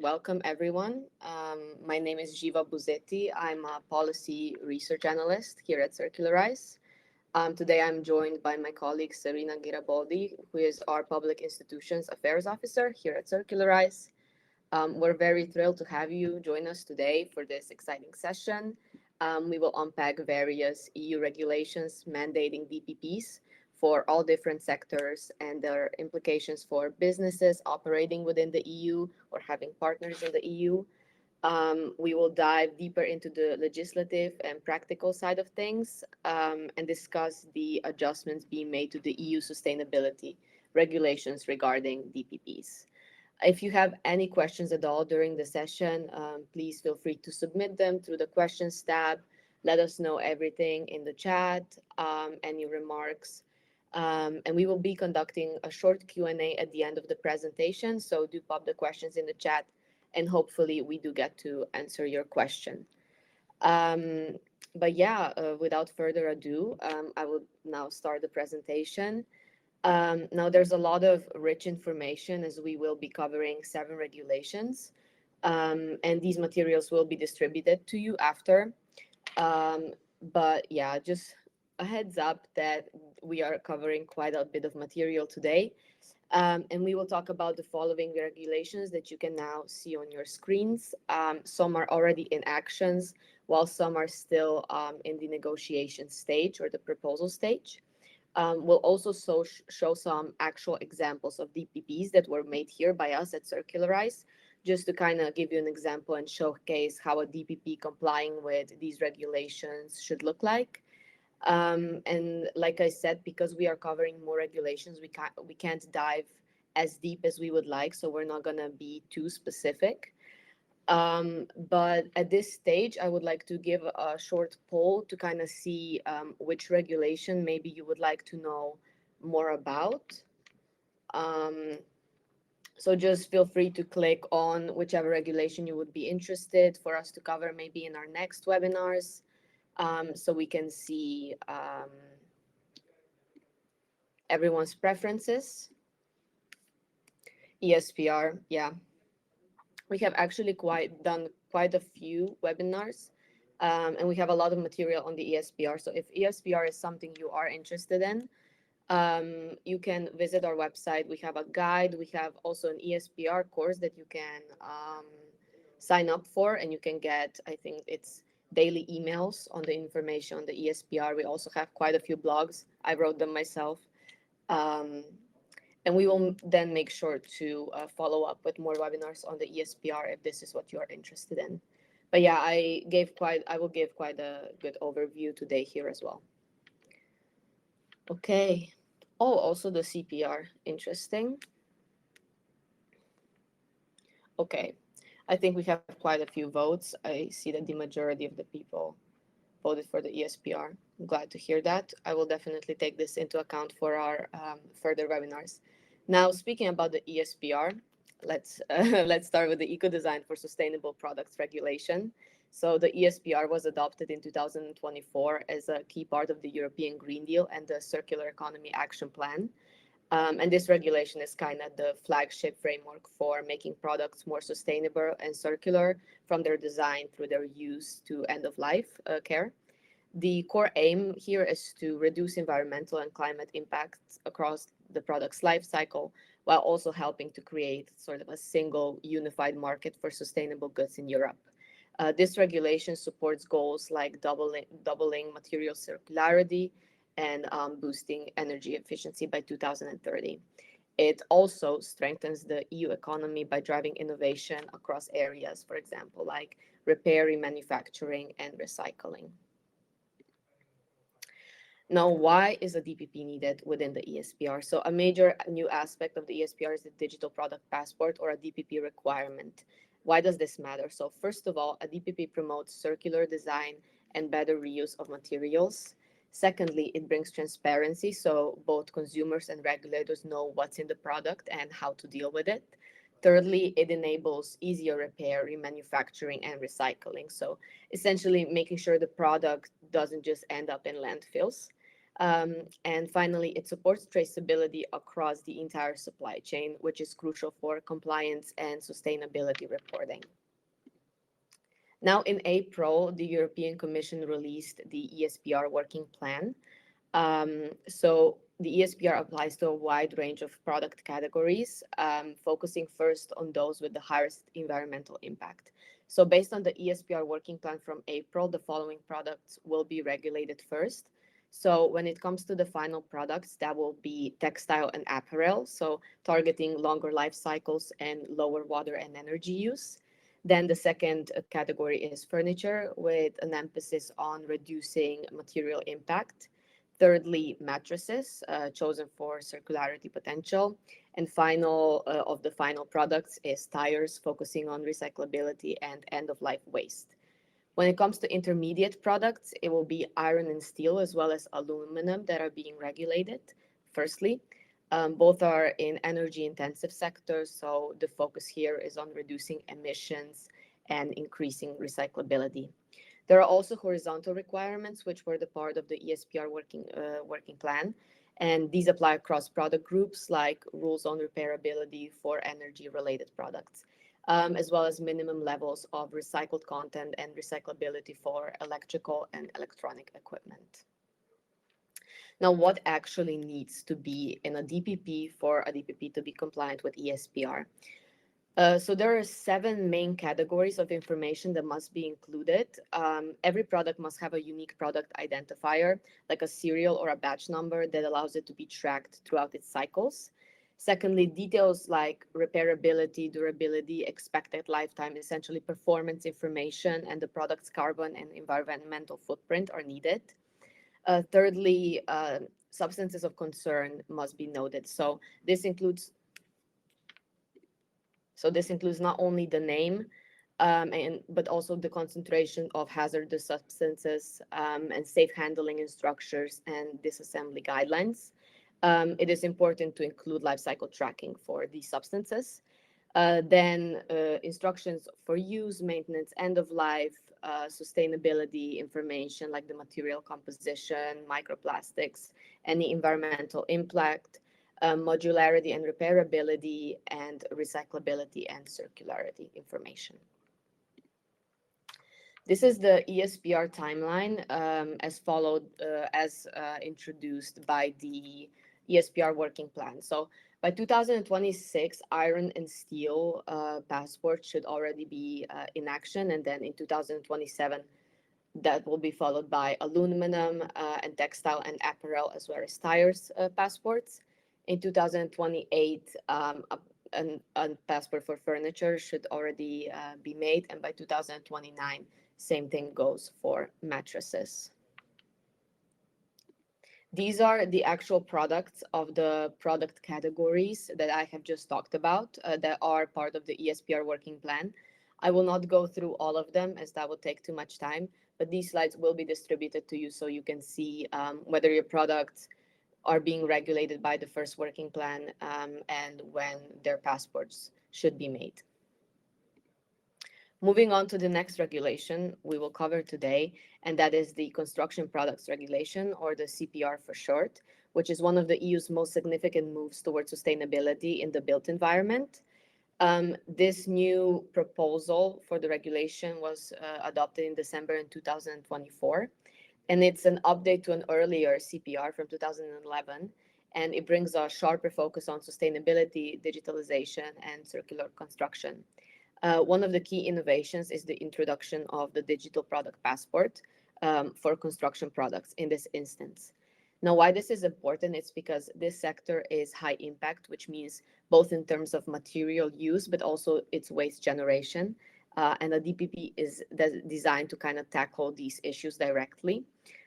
welcome everyone. My name is Ziva Buzeti. I'm a policy research analyst here at Circularise. Today I'm joined by my colleague Serena Gariboldi, who is our Public Institutions Affairs Officer here at Circularise. We're very thrilled to have you join us today for this exciting session. We will unpack various EU regulations mandating DPPs for all different sectors and their implications for businesses operating within the EU or having partners in the EU. We will dive deeper into the legislative and practical side of things and discuss the adjustments being made to the EU sustainability regulations regarding DPPs. If you have any questions at all during the session, please feel free to submit them through the questions tab. Let us know everything in the chat, any remarks. And we will be conducting a short Q&A at the end of the presentation. So do pop the questions in the chat and hopefully we do get to answer your question. But yeah, without further ado, I will now start the presentation. Now, there's a lot of rich information as we will be covering 7 regulations, and these materials will be distributed to you after. But yeah, just a heads up that we are covering quite a bit of material today. And we will talk about the following regulations that you can now see on your screens. Some are already in actions, while some are still in the negotiation stage or the proposal stage. We'll also show some actual examples of DPPs that were made here by us at Circularise, just to kind of give you an example and showcase how a DPP complying with these regulations should look like. And like I said, because we are covering more regulations, we can't dive as deep as we would like, so we're not gonna be too specific. But at this stage, I would like to give a short poll to kind of see which regulation maybe you would like to know more about. So just feel free to click on whichever regulation you would be interested for us to cover maybe in our next webinars. So we can see everyone's preferences. ESPR, yeah. We have actually done quite a few webinars, and we have a lot of material on the ESPR. So if ESPR is something you are interested in, you can visit our website. We have a guide. We have also an ESPR course that you can sign up for, and you can get, I think it's daily emails on the information on the ESPR. We also have quite a few blogs. I wrote them myself. And we will then make sure to follow up with more webinars on the ESPR if this is what you are interested in. But yeah, I will give quite a good overview today here as well. Okay. Oh, also the CPR, interesting. Okay, I think we have quite a few votes. I see that the majority of the people voted for the ESPR. I'm glad to hear that. I will definitely take this into account for our further webinars. Now, speaking about the ESPR, let's start with the Eco Design for Sustainable Products Regulation. So the ESPR was adopted in 2024 as a key part of the European Green Deal and the Circular Economy Action Plan. And this regulation is kind of the flagship framework for making products more sustainable and circular from their design through their use to end-of-life care. The core aim here is to reduce environmental and climate impacts across the product's life cycle, while also helping to create sort of a single unified market for sustainable goods in Europe. This regulation supports goals like doubling material circularity and boosting energy efficiency by 2030. It also strengthens the EU economy by driving innovation across areas, for example, like repair, remanufacturing, and recycling. Now, why is a DPP needed within the ESPR? So a major new aspect of the ESPR is the digital product passport, or a DPP requirement. Why does this matter? So first of all, a DPP promotes circular design and better reuse of materials. Secondly, it brings transparency, so both consumers and regulators know what's in the product and how to deal with it. Thirdly, it enables easier repair, remanufacturing, and recycling. So essentially making sure the product doesn't just end up in landfills. And finally, it supports traceability across the entire supply chain, which is crucial for compliance and sustainability reporting. Now, in April, the European Commission released the ESPR working plan. So the ESPR applies to a wide range of product categories, focusing first on those with the highest environmental impact. So based on the ESPR working plan from April, the following products will be regulated first. So when it comes to the final products, that will be textile and apparel, so targeting longer life cycles and lower water and energy use. Then the second category is furniture, with an emphasis on reducing material impact. Thirdly, mattresses, chosen for circularity potential. And final of the final products is tires, focusing on recyclability and end-of-life waste. When it comes to intermediate products, it will be iron and steel as well as aluminum that are being regulated. Firstly, both are in energy-intensive sectors, so the focus here is on reducing emissions and increasing recyclability. There are also horizontal requirements, which were the part of the ESPR working plan, and these apply across product groups, like rules on repairability for energy-related products, as well as minimum levels of recycled content and recyclability for electrical and electronic equipment. Now, what actually needs to be in a DPP for a DPP to be compliant with ESPR? So there are 7 main categories of information that must be included. Every product must have a unique product identifier, like a serial or a batch number that allows it to be tracked throughout its cycles. Secondly, details like repairability, durability, expected lifetime, essentially performance information, and the product's carbon and environmental footprint are needed. Thirdly, substances of concern must be noted. This includes not only the name, but also the concentration of hazardous substances, and safe handling instructions and disassembly guidelines. It is important to include life cycle tracking for these substances. Then instructions for use, maintenance, end of life, sustainability information like the material composition, microplastics, any environmental impact, modularity and repairability, and recyclability and circularity information. This is the ESPR timeline as followed, as introduced by the ESPR working plan. So by 2026, iron and steel passports should already be in action, and then in 2027, that will be followed by aluminum and textile and apparel, as well as tires passports. In 2028, a passport for furniture should already be made, and by 2029, same thing goes for mattresses. These are the actual products of the product categories that I have just talked about that are part of the ESPR working plan. I will not go through all of them, as that would take too much time, but these slides will be distributed to you so you can see whether your products are being regulated by the first working plan and when their passports should be made. Moving on to the next regulation we will cover today, and that is the Construction Products Regulation, or the CPR for short, which is one of the EU's most significant moves towards sustainability in the built environment. This new proposal for the regulation was adopted in December in 2024, and it's an update to an earlier CPR from 2011, and it brings a sharper focus on sustainability, digitalization, and circular construction. One of the key innovations is the introduction of the digital product passport for construction products in this instance. Now, why this is important is because this sector is high impact, which means both in terms of material use, but also its waste generation. And the DPP is designed to kind of tackle these issues directly.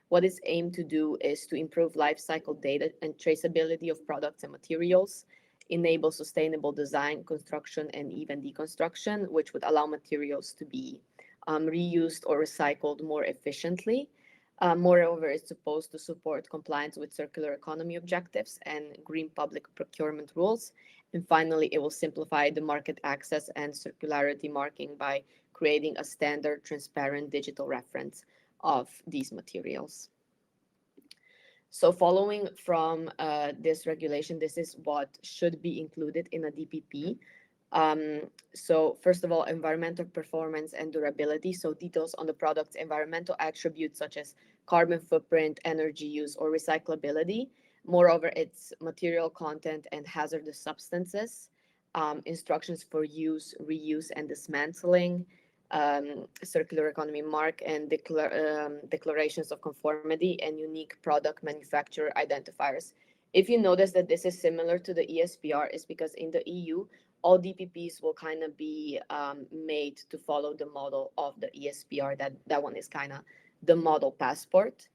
What it's aimed to do is to improve life cycle data and traceability of products and materials, enable sustainable design, construction, and even deconstruction, which would allow materials to be reused or recycled more efficiently. Moreover, it's supposed to support compliance with circular economy objectives and green public procurement rules. And finally, it will simplify the market access and circularity marking by creating a standard, transparent digital reference of these materials. So following from this regulation, this is what should be included in a DPP. So first of all, environmental performance and durability. So details on the product's environmental attributes such as carbon footprint, energy use, or recyclability. Moreover, its material content and hazardous substances, instructions for use, reuse, and dismantling, circular economy mark, and declarations of conformity and unique product manufacturer identifiers. If you notice that this is similar to the ESPR, is because in the EU, all DPPs will kind of be made to follow the model of the ESPR. That one is kind of the model passport.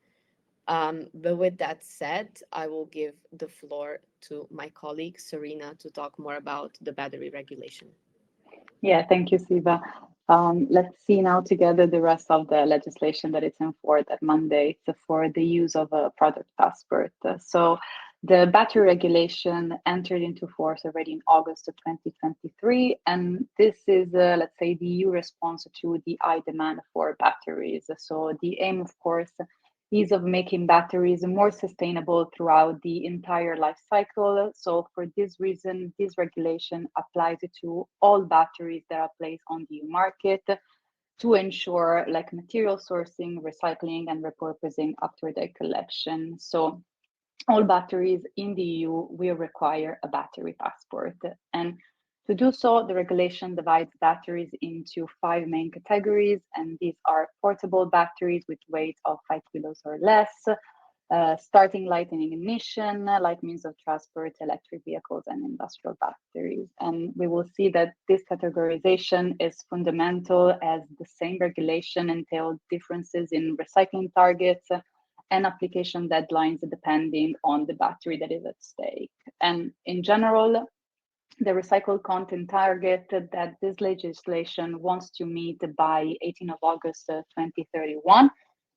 But with that said, I will give the floor to my colleague Serena to talk more about the battery regulation. Yeah, thank you, Ziva. Let's see now together the rest of the legislation that is in force that mandates for the use of a product passport. So the battery regulation entered into force already in August of 2023, and this is, let's say, the EU response to the high demand for batteries. So the aim, of course, is of making batteries more sustainable throughout the entire life cycle. So for this reason, this regulation applies to all batteries that are placed on the market to ensure like material sourcing, recycling, and repurposing after their collection. So all batteries in the EU will require a battery passport. And to do so, the regulation divides batteries into 5 main categories, and these are portable batteries with weight of 5 kilos or less, starting light and ignition, light means of transport, electric vehicles, and industrial batteries. And we will see that this categorization is fundamental as the same regulation entails differences in recycling targets and application deadlines depending on the battery that is at stake. And in general, the recycled content target that this legislation wants to meet by 18 of August 2031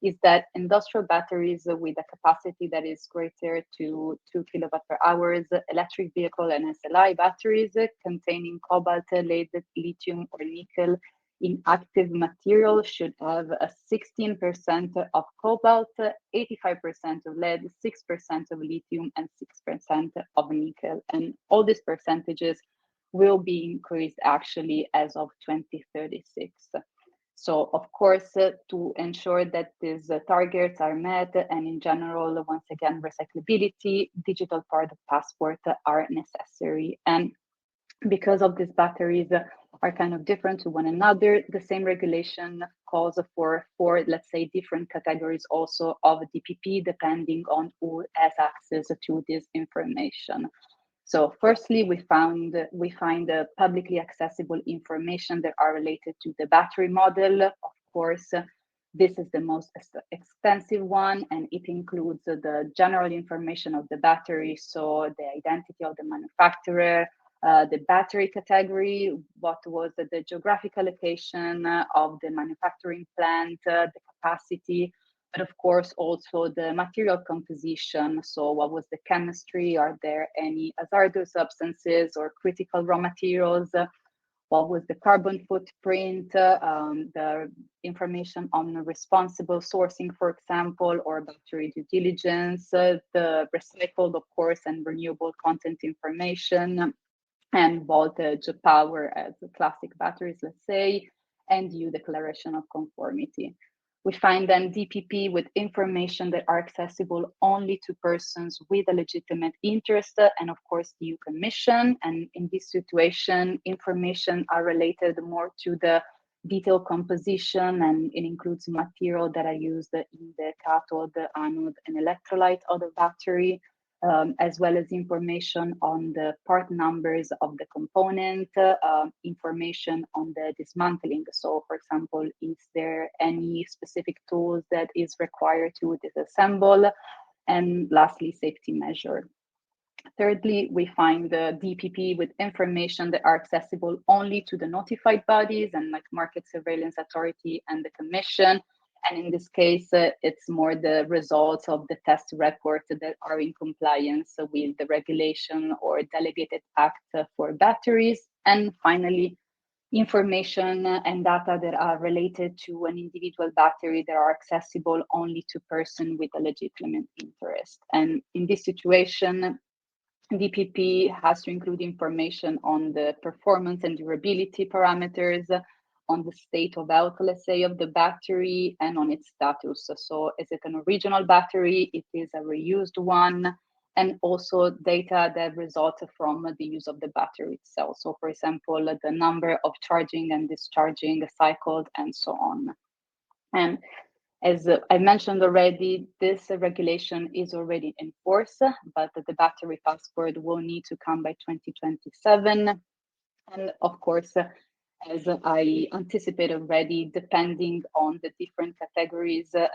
is that industrial batteries with a capacity that is greater to 2 kilowatt per hours, electric vehicle and SLI batteries containing cobalt, lead, lithium, or nickel in active material should have a 16% of cobalt, 85% of lead, 6% of lithium, and 6% of nickel. And all these percentages will be increased actually as of 2036. So, of course, to ensure that these targets are met, and in general, once again, recyclability, digital product passport are necessary. And because of these batteries are kind of different to one another, the same regulation calls for let's say, different categories also of DPP, depending on who has access to this information. So firstly, we find publicly accessible information that are related to the battery model. Of course, this is the most expensive one, and it includes the general information of the battery, so the identity of the manufacturer, the battery category, what was the geographical location of the manufacturing plant, the capacity, but of course also the material composition. So what was the chemistry? Are there any hazardous substances or critical raw materials? What was the carbon footprint, the information on responsible sourcing, for example, or battery due diligence, the recycled, of course, and renewable content information, and voltage, power as classic batteries, let's say, and due declaration of conformity. We find then DPP with information that are accessible only to persons with a legitimate interest, and of course the EU Commission. And in this situation, information are related more to the detailed composition, and it includes material that are used in the cathode, anode, and electrolyte of the battery, as well as information on the part numbers of the component, information on the dismantling. So, for example, is there any specific tools that is required to disassemble? And lastly, safety measure. Thirdly, we find the DPP with information that are accessible only to the notified bodies and like Market Surveillance Authority and the Commission. And in this case, it's more the results of the test reports that are in compliance with the regulation or delegated act for batteries. And finally, information and data that are related to an individual battery that are accessible only to person with a legitimate interest. And in this situation, DPP has to include information on the performance and durability parameters, on the state of health, let's say, of the battery, and on its status. So is it an original battery? It is a reused one, and also data that result from the use of the battery itself. So for example, the number of charging and discharging cycled and so on. And as I mentioned already, this regulation is already in force, but the battery passport will need to come by 2027. And of course, as I anticipated already, depending on the different categories, there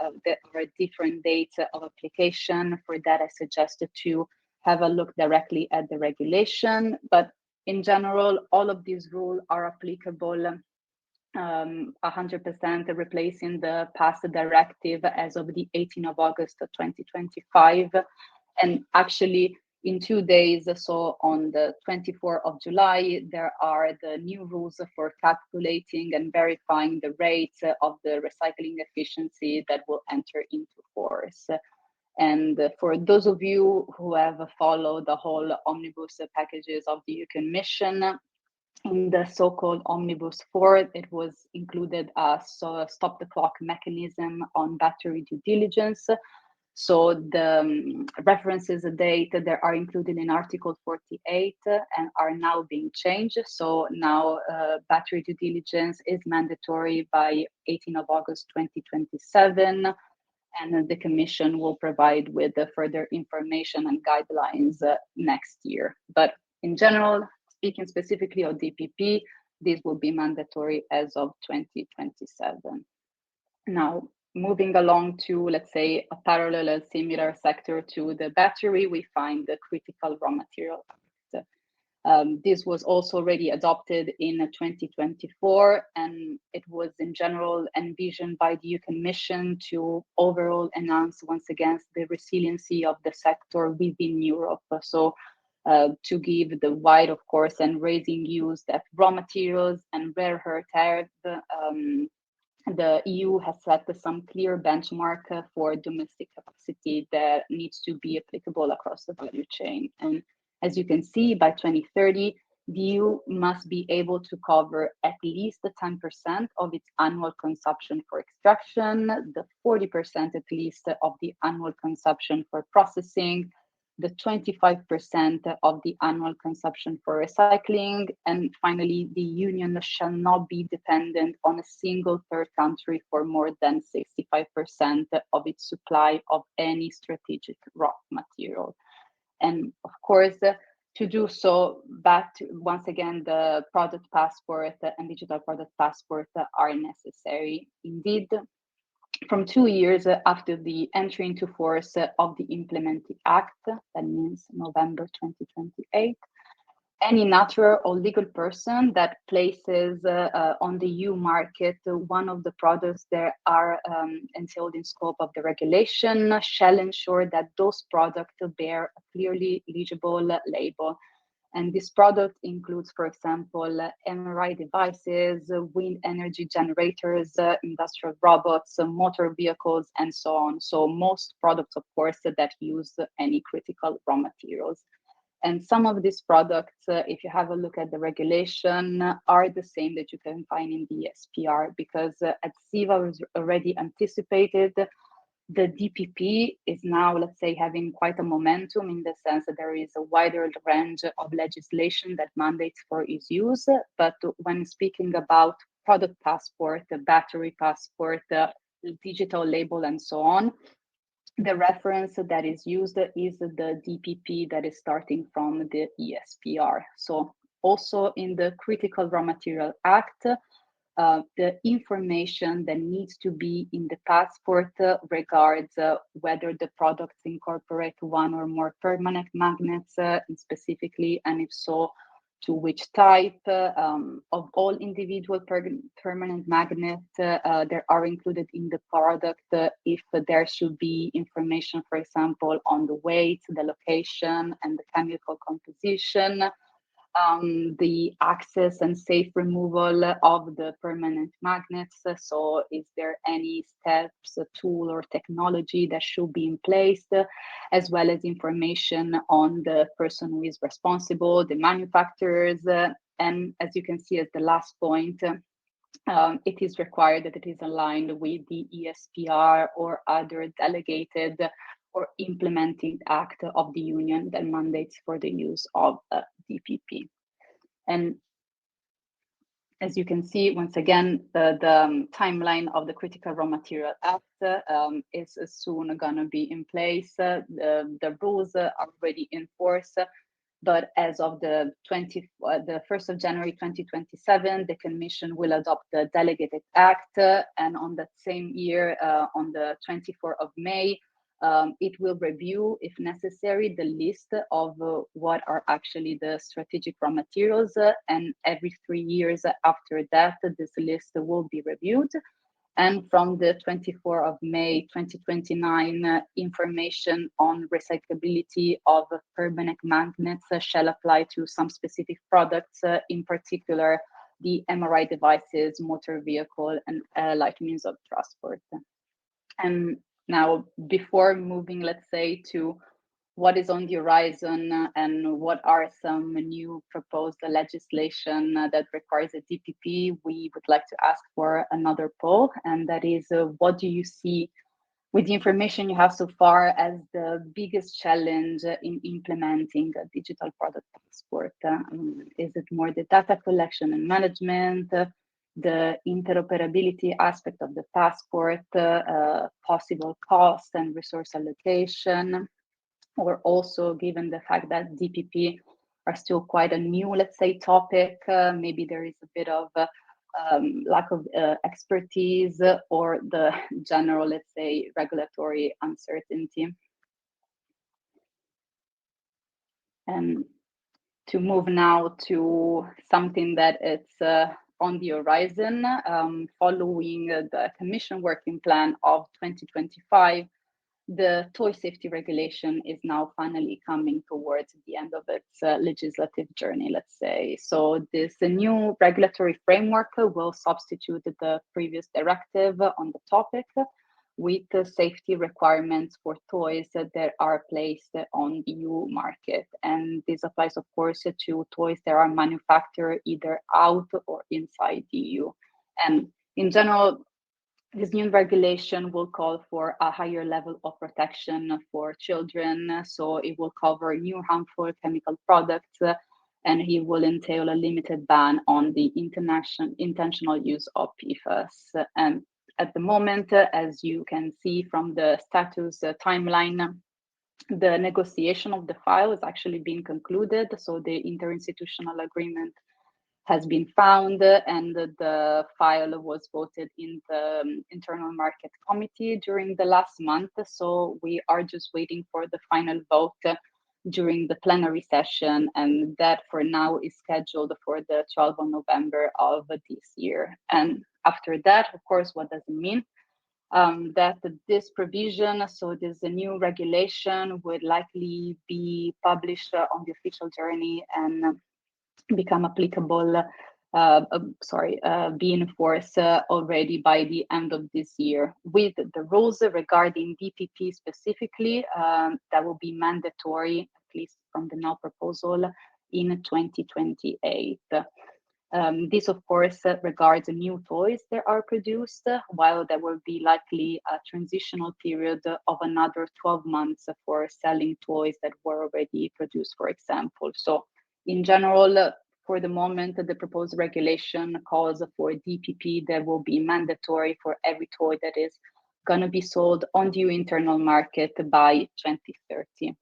are different dates of application. For that, I suggested to have a look directly at the regulation. But in general, all of these rules are applicable 100%, replacing the past directive as of the 18th of August 2025. And actually, in 2 days, so on the 24th of July, there are the new rules for calculating and verifying the rates of the recycling efficiency that will enter into force. And for those of you who have followed the whole omnibus packages of the EU Commission, in the so-called Omnibus 4, it was included a stop the clock mechanism on battery due diligence. So the references date that are included in Article 48 and are now being changed. So now battery due diligence is mandatory by 18th of August 2027, and the Commission will provide with further information and guidelines next year. But in general, speaking specifically of DPP, this will be mandatory as of 2027. Now, moving along to, let's say, a parallel and similar sector to the battery, we find the Critical Raw Material Act. This was also already adopted in 2024, and it was in general envisioned by the EU Commission to overall enhance once again the resiliency of the sector within Europe. So to give the wide, of course, and raising use of raw materials and rare earth, the EU has set some clear benchmark for domestic capacity that needs to be applicable across the value chain. And as you can see, by 2030, the EU must be able to cover at least the 10% of its annual consumption for extraction, the 40% at least of the annual consumption for processing, the 25% of the annual consumption for recycling, and finally, the Union shall not be dependent on a single third country for more than 65% of its supply of any strategic raw material. And of course, to do so, once again, the product passport and digital product passport are necessary. Indeed, from 2 years after the entry into force of the Implementing Act, that means November 2028, any natural or legal person that places on the EU market one of the products that are entailed in scope of the regulation shall ensure that those products bear a clearly legible label. And this product includes, for example, MRI devices, wind energy generators, industrial robots, motor vehicles, and so on. So most products, of course, that use any critical raw materials. And some of these products, if you have a look at the regulation, are the same that you can find in the ESPR, because as Ziva was already anticipated, the DPP is now, let's say, having quite a momentum in the sense that there is a wider range of legislation that mandates for its use. But when speaking about product passport, the battery passport, the digital label, and so on, the reference that is used is the DPP that is starting from the ESPR. So also in the Critical Raw Material Act, the information that needs to be in the passport regards whether the products incorporate one or more permanent magnets, specifically, and if so, to which type of all individual permanent magnets that are included in the product, if there should be information, for example, on the weight, the location, and the chemical composition. the access and safe removal of the permanent magnets. So is there any steps, a tool or technology that should be in place, as well as information on the person who is responsible, the manufacturers, and as you can see as the last point, it is required that it is aligned with the ESPR or other delegated or implementing act of the union that mandates for the use of DPP. And as you can see, once again, the timeline of the Critical Raw Material Act is soon going to be in place. The rules are already in force, but as of the 1st of January 2027, the Commission will adopt the Delegated Act, and on that same year, on the 24th of May, it will review, if necessary, the list of what are actually the strategic raw materials, and every 3 years after that, this list will be reviewed. And from the 24th of May 2029, information on recyclability of permanent magnets shall apply to some specific products, in particular the MRI devices, motor vehicle, and light means of transport. And now, before moving, let's say, to what is on the horizon and what are some new proposed legislation that requires a DPP, we would like to ask for another poll, and that is, what do you see with the information you have so far as the biggest challenge in implementing a digital product passport? Is it more the data collection and management, the interoperability aspect of the passport, possible cost and resource allocation, or also given the fact that DPP are still quite a new, let's say, topic, maybe there is a bit of lack of expertise or the general, let's say, regulatory uncertainty. And to move now to something that it's on the horizon, following the Commission working plan of 2025, the toy safety regulation is now finally coming towards the end of its legislative journey, let's say. So this new regulatory framework will substitute the previous directive on the topic with the safety requirements for toys that are placed on the EU market. And this applies, of course, to toys that are manufactured either out or inside the EU. And in general, this new regulation will call for a higher level of protection for children. So it will cover new harmful chemical products, and it will entail a limited ban on the intentional use of PFAS. And at the moment, as you can see from the status timeline, the negotiation of the file is actually being concluded. So the interinstitutional agreement has been found, and the file was voted in the Internal Market Committee during the last month. So we are just waiting for the final vote during the plenary session, and that for now is scheduled for the 12th of November of this year. And after that, of course, what does it mean? That this provision, so there's a new regulation, would likely be published on the official journey and become applicable, be in force already by the end of this year, with the rules regarding DPP specifically that will be mandatory, at least from the now proposal, in 2028. This, of course, regards new toys that are produced, while there will be likely a transitional period of another 12 months for selling toys that were already produced, for example. So in general, for the moment, the proposed regulation calls for DPP that will be mandatory for every toy that is going to be sold on the EU internal market by 2030.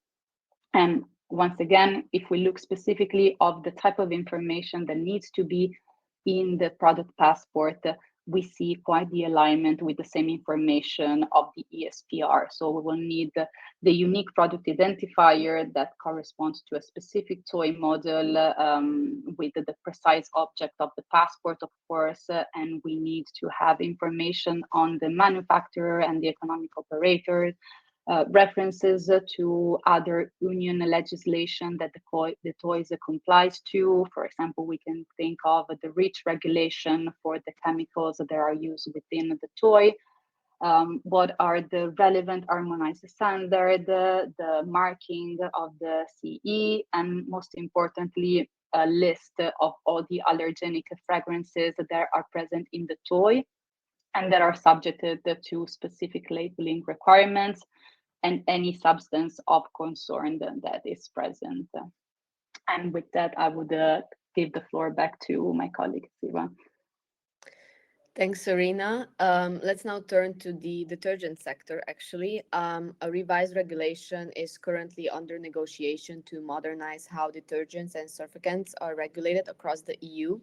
And once again, if we look specifically of the type of information that needs to be in the product passport, we see quite the alignment with the same information of the ESPR. So we will need the unique product identifier that corresponds to a specific toy model with the precise object of the passport, of course, and we need to have information on the manufacturer and the economic operator, references to other union legislation that the toys complies to. For example, we can think of the REACH regulation for the chemicals that are used within the toy. What are the relevant harmonized standards, the marking of the CE, and most importantly, a list of all the allergenic fragrances that are present in the toy and that are subjected to specific labeling requirements, and any substance of concern that is present. And with that, I would give the floor back to my colleague, Ziva. Thanks, Serena. Let's now turn to the detergent sector, actually. A revised regulation is currently under negotiation to modernize how detergents and surfactants are regulated across the EU.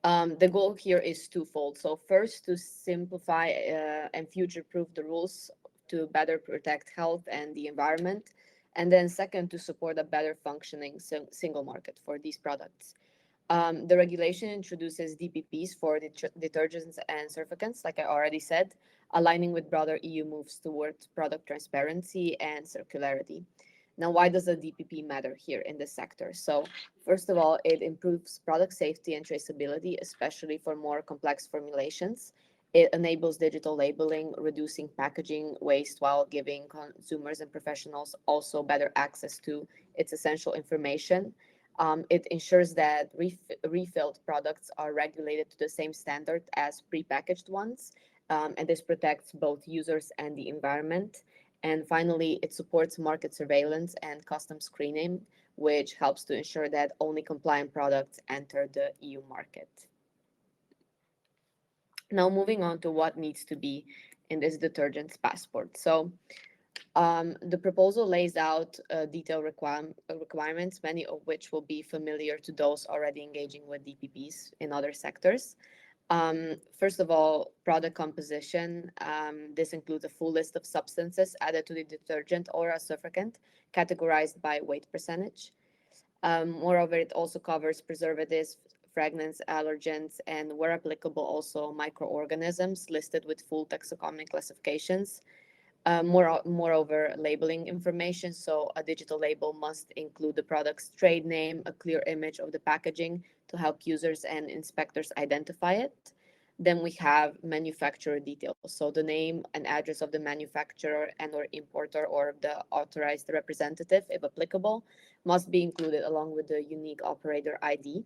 The goal here is twofold. So first, to simplify and future-proof the rules to better protect health and the environment. And then second, to support a better functioning single market for these products. The regulation introduces DPPs for detergents and surfactants, like I already said, aligning with broader EU moves towards product transparency and circularity. Now, why does a DPP matter here in this sector? So, first of all, it improves product safety and traceability, especially for more complex formulations. It enables digital labeling, reducing packaging waste while giving consumers and professionals also better access to its essential information. It ensures that refilled products are regulated to the same standard as prepackaged ones, and this protects both users and the environment. And finally, it supports market surveillance and custom screening, which helps to ensure that only compliant products enter the EU market. Now, moving on to what needs to be in this detergents passport. So, the proposal lays out detailed requirements, many of which will be familiar to those already engaging with DPPs in other sectors. First of all, product composition. This includes a full list of substances added to the detergent or a surfactant, categorized by weight percentage. Moreover, it also covers preservatives, fragrance, allergens, and where applicable, also microorganisms listed with full taxonomic classifications. Moreover, labeling information. So a digital label must include the product's trade name, a clear image of the packaging to help users and inspectors identify it. Then we have manufacturer details. So the name and address of the manufacturer and or importer or the authorized representative, if applicable, must be included along with the unique operator ID.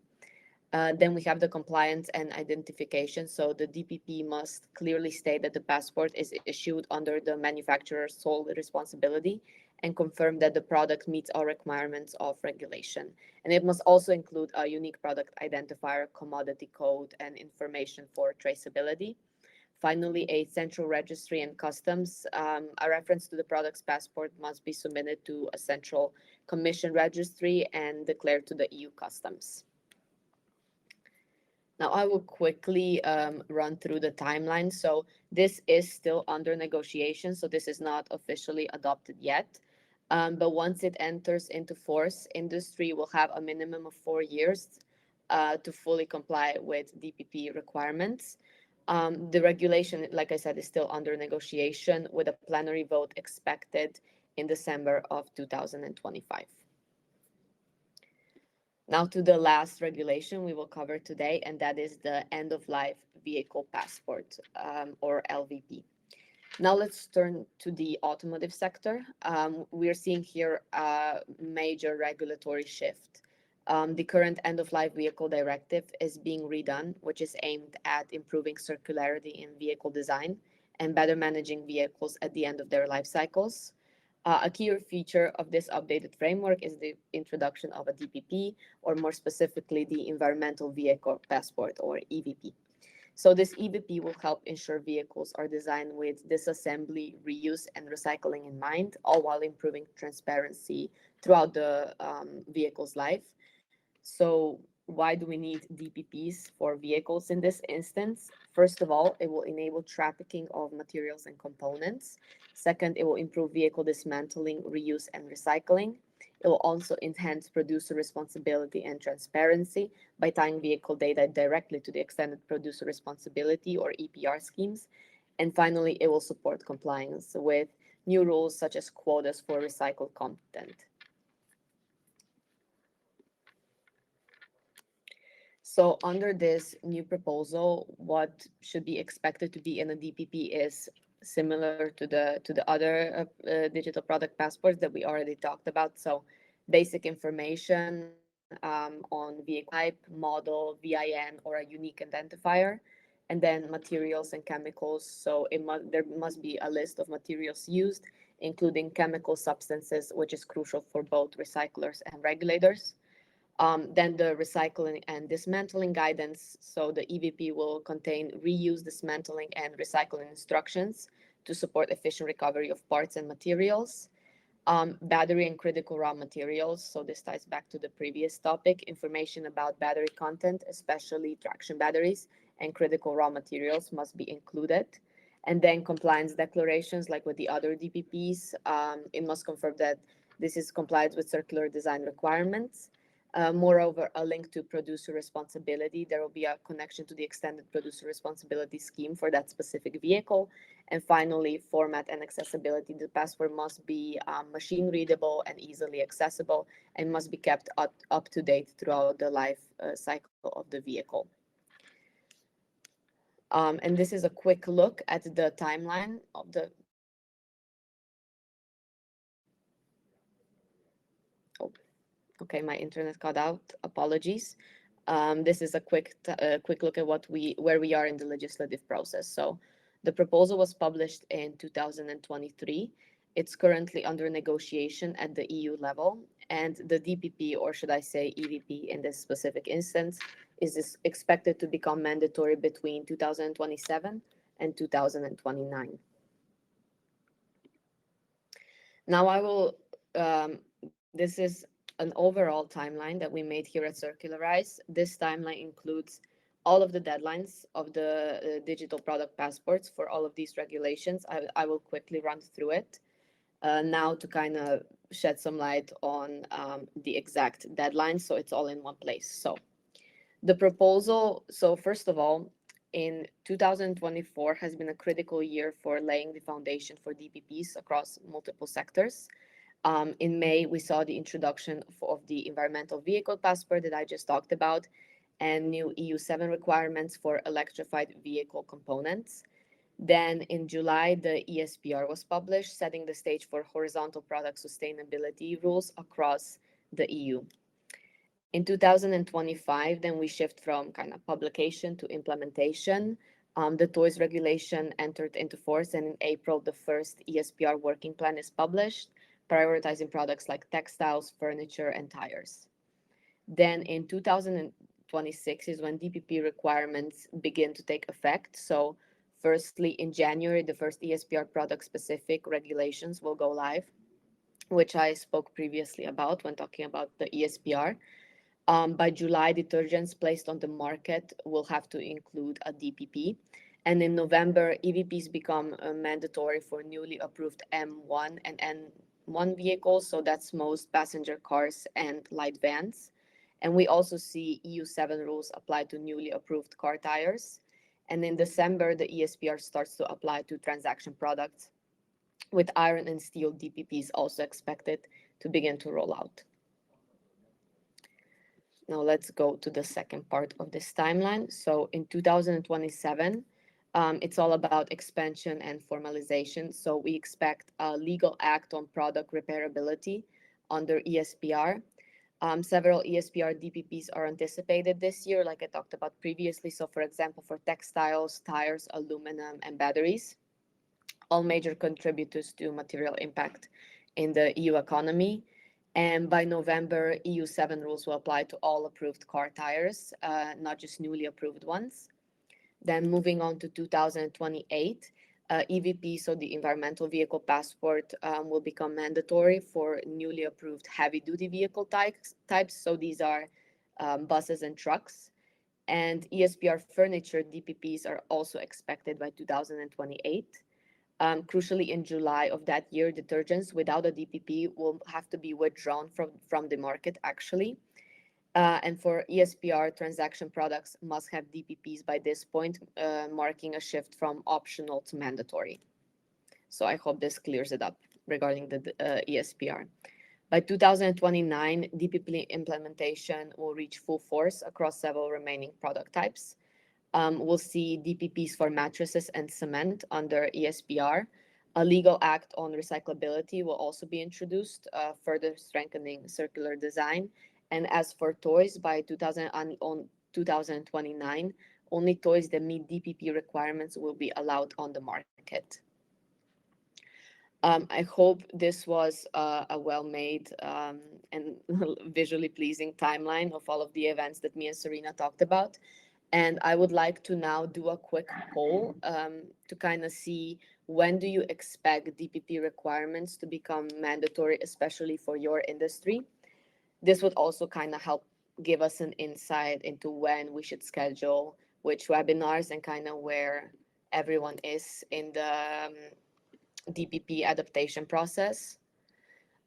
Then we have the compliance and identification. So the DPP must clearly state that the passport is issued under the manufacturer's sole responsibility and confirm that the product meets all requirements of regulation. And it must also include a unique product identifier, commodity code, and information for traceability. Finally, a central registry and customs. A reference to the product's passport must be submitted to a central commission registry and declared to the EU customs. Now, I will quickly run through the timeline. So this is still under negotiation, so this is not officially adopted yet. But once it enters into force, industry will have a minimum of 4 years to fully comply with DPP requirements. The regulation, like I said, is still under negotiation with a plenary vote expected in December of 2025. Now to the last regulation we will cover today, and that is the end-of-life vehicle passport, or LVP. Now let's turn to the automotive sector. We are seeing here a major regulatory shift. The current end-of-life vehicle directive is being redone, which is aimed at improving circularity in vehicle design and better managing vehicles at the end of their life cycles. A key feature of this updated framework is the introduction of a DPP, or more specifically, the Environmental Vehicle Passport, or EVP. So this EVP will help ensure vehicles are designed with disassembly, reuse, and recycling in mind, all while improving transparency throughout the vehicle's life. So why do we need DPPs for vehicles in this instance? First of all, it will enable trafficking of materials and components. Second, it will improve vehicle dismantling, reuse, and recycling. It will also enhance producer responsibility and transparency by tying vehicle data directly to the extended producer responsibility, or EPR schemes. And finally, it will support compliance with new rules such as quotas for recycled content. So under this new proposal, what should be expected to be in a DPP is similar to the other digital product passports that we already talked about. So basic information on vehicle type, model, VIN, or a unique identifier, and then materials and chemicals. So there must be a list of materials used, including chemical substances, which is crucial for both recyclers and regulators. Then the recycling and dismantling guidance. So the EVP will contain reuse, dismantling, and recycling instructions to support efficient recovery of parts and materials. Battery and critical raw materials. So this ties back to the previous topic. Information about battery content, especially traction batteries and critical raw materials, must be included. And then compliance declarations, like with the other DPPs, it must confirm that this is complied with circular design requirements. Moreover, a link to producer responsibility. There will be a connection to the extended producer responsibility scheme for that specific vehicle. And finally, format and accessibility. The passport must be machine readable and easily accessible, and must be kept up to date throughout the life cycle of the vehicle. And this is a quick look at the timeline of the Okay, my internet cut out. Apologies. This is a quick look at where we are in the legislative process. So, the proposal was published in 2023. It's currently under negotiation at the EU level, and the DPP, or should I say EVP in this specific instance, is expected to become mandatory between 2027 and 2029. Now, this is an overall timeline that we made here at Circularise. This timeline includes all of the deadlines of the digital product passports for all of these regulations. I will quickly run through it now to kind of shed some light on the exact deadlines, so it's all in one place. So the proposal, so first of all, in 2024 has been a critical year for laying the foundation for DPPs across multiple sectors. In May, we saw the introduction of the environmental vehicle passport that I just talked about, and new EU7 requirements for electrified vehicle components. Then in July, the ESPR was published, setting the stage for horizontal product sustainability rules across the EU. In 2025, then we shift from kind of publication to implementation. The toys regulation entered into force, and in April, the first ESPR working plan is published, prioritizing products like textiles, furniture, and tires. Then in 2026 is when DPP requirements begin to take effect. So firstly, in January, the first ESPR product-specific regulations will go live, which I spoke previously about when talking about the ESPR. By July, detergents placed on the market will have to include a DPP. And in November, EVPs become mandatory for newly approved M1 and N1 vehicles. So that's most passenger cars and light vans. And we also see EU7 rules apply to newly approved car tires. And in December, the ESPR starts to apply to transaction products, with iron and steel DPPs also expected to begin to roll out. Now let's go to the second part of this timeline. So in 2027, it's all about expansion and formalization. So we expect a legal act on product repairability under ESPR. Several ESPR DPPs are anticipated this year, like I talked about previously. So for example, for textiles, tires, aluminum, and batteries, all major contributors to material impact in the EU economy. And by November, EU7 rules will apply to all approved car tires, not just newly approved ones. Then moving on to 2028, EVP, so the environmental vehicle passport, will become mandatory for newly approved heavy-duty vehicle types. So these are buses and trucks. And ESPR furniture DPPs are also expected by 2028. Crucially, in July of that year, detergents without a DPP will have to be withdrawn from the market, actually. And for ESPR, transaction products must have DPPs by this point, marking a shift from optional to mandatory. So I hope this clears it up regarding the ESPR. By 2029, DPP implementation will reach full force across several remaining product types. We'll see DPPs for mattresses and cement under ESPR. A legal act on recyclability will also be introduced, further strengthening circular design. And as for toys, by 2029, only toys that meet DPP requirements will be allowed on the market. I hope this was a well-made and visually pleasing timeline of all of the events that me and Serena talked about. And I would like to now do a quick poll to kind of see, when do you expect DPP requirements to become mandatory, especially for your industry? This would also kind of help give us an insight into when we should schedule which webinars and kind of where everyone is in the DPP adaptation process.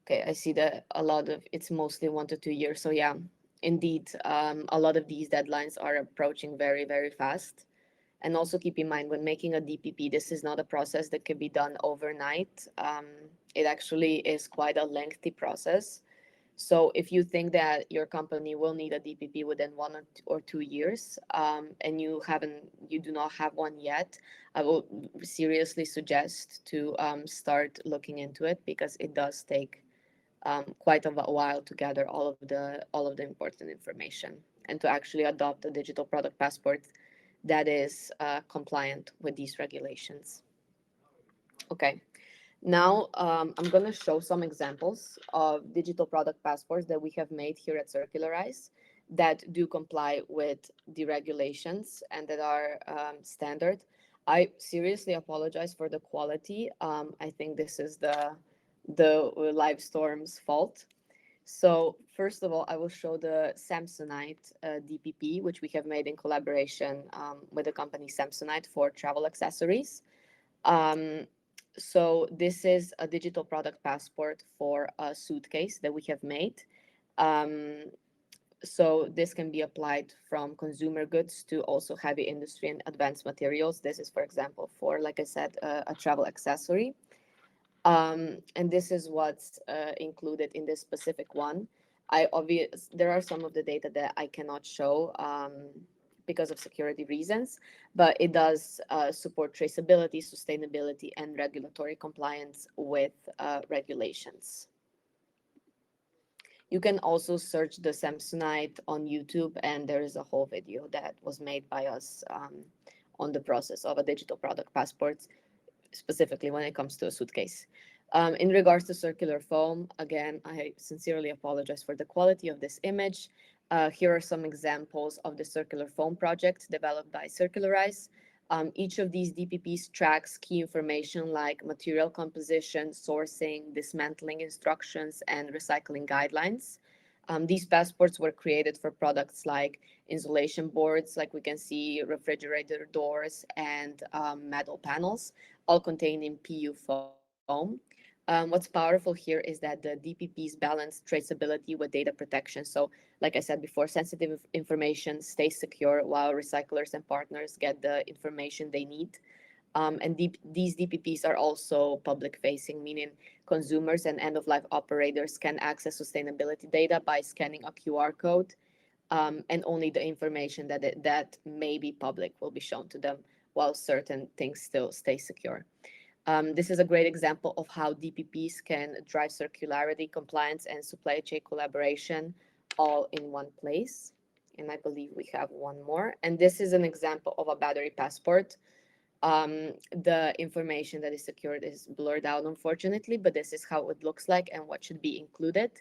Okay, I see that a lot of it's mostly 1 to 2 years. So yeah, indeed, a lot of these deadlines are approaching very, very fast. And also keep in mind, when making a DPP, this is not a process that can be done overnight. It actually is quite a lengthy process. So if you think that your company will need a DPP within 1 or 2 years, and you do not have one yet, I will seriously suggest to start looking into it, because it does take quite a while to gather all of the important information and to actually adopt a digital product passport that is compliant with these regulations. Okay. Now, I'm going to show some examples of digital product passports that we have made here at Circularise that do comply with the regulations and that are standard. I seriously apologize for the quality. I think this is the live storm's fault. So first of all, I will show the Samsonite DPP, which we have made in collaboration with the company Samsonite for travel accessories. So this is a digital product passport for a suitcase that we have made. So this can be applied from consumer goods to also heavy industry and advanced materials. This is, for example, for, like I said, a travel accessory. And this is what's included in this specific one. There are some of the data that I cannot show because of security reasons, but it does support traceability, sustainability, and regulatory compliance with regulations. You can also search the Samsonite on YouTube, and there is a whole video that was made by us on the process of a digital product passport, specifically when it comes to a suitcase. In regards to circular foam, again, I sincerely apologize for the quality of this image. Here are some examples of the circular foam project developed by Circularise. Each of these DPPs tracks key information like material composition, sourcing, dismantling instructions, and recycling guidelines. These passports were created for products like insulation boards, like we can see, refrigerator doors, and metal panels, all containing PU foam. What's powerful here is that the DPPs balance traceability with data protection. So, like I said before, sensitive information stays secure while recyclers and partners get the information they need. And these DPPs are also public-facing, meaning consumers and end-of-life operators can access sustainability data by scanning a QR code, and only the information that may be public will be shown to them, while certain things still stay secure. This is a great example of how DPPs can drive circularity, compliance, and supply chain collaboration all in one place. And I believe we have one more. And this is an example of a battery passport. The information that is secured is blurred out, unfortunately, but this is how it looks like and what should be included.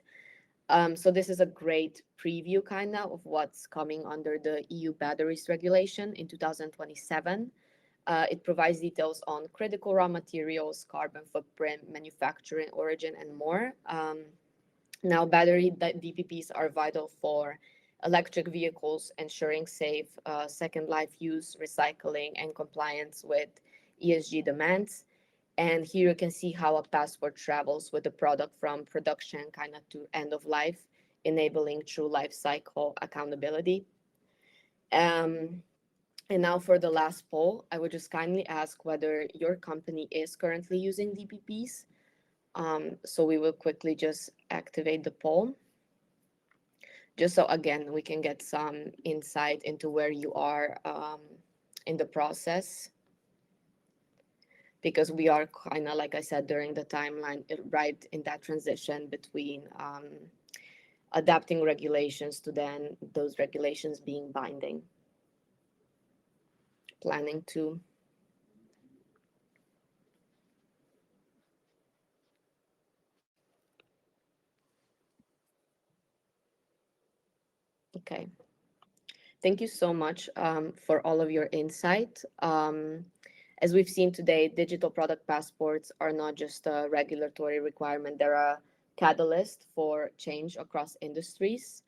So this is a great preview kind of what's coming under the EU batteries regulation in 2027. It provides details on critical raw materials, carbon footprint, manufacturing origin, and more. Now, battery DPPs are vital for electric vehicles, ensuring safe second life use, recycling, and compliance with ESG demands. And here you can see how a passport travels with the product from production kind of to end of life, enabling true life cycle accountability. And now for the last poll, I would just kindly ask whether your company is currently using DPPs. So we will quickly just activate the poll, just so again, we can get some insight into where you are in the process. Because we are kind of, like I said, during the timeline, right in that transition between adapting regulations to then those regulations being binding. Planning to. Okay. Thank you so much for all of your insight. As we've seen today, digital product passports are not just a regulatory requirement, they're a catalyst for change across industries.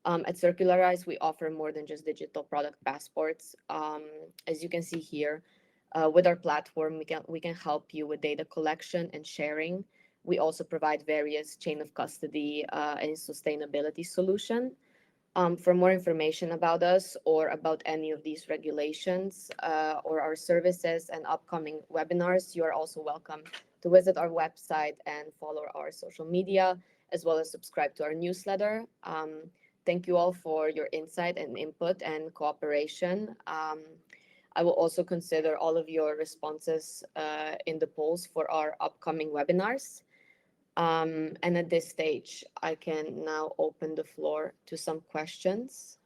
At Circularise, we offer more than just digital product passports. As you can see here, with our platform, we can help you with data collection and sharing. We also provide various chain of custody and sustainability solution. For more information about us or about any of these regulations or our services and upcoming webinars, you are also welcome to visit our website and follow our social media, as well as subscribe to our newsletter. Thank you all for your insight and input and cooperation. I will also consider all of your responses in the polls for our upcoming webinars. And at this stage, I can now open the floor to some questions.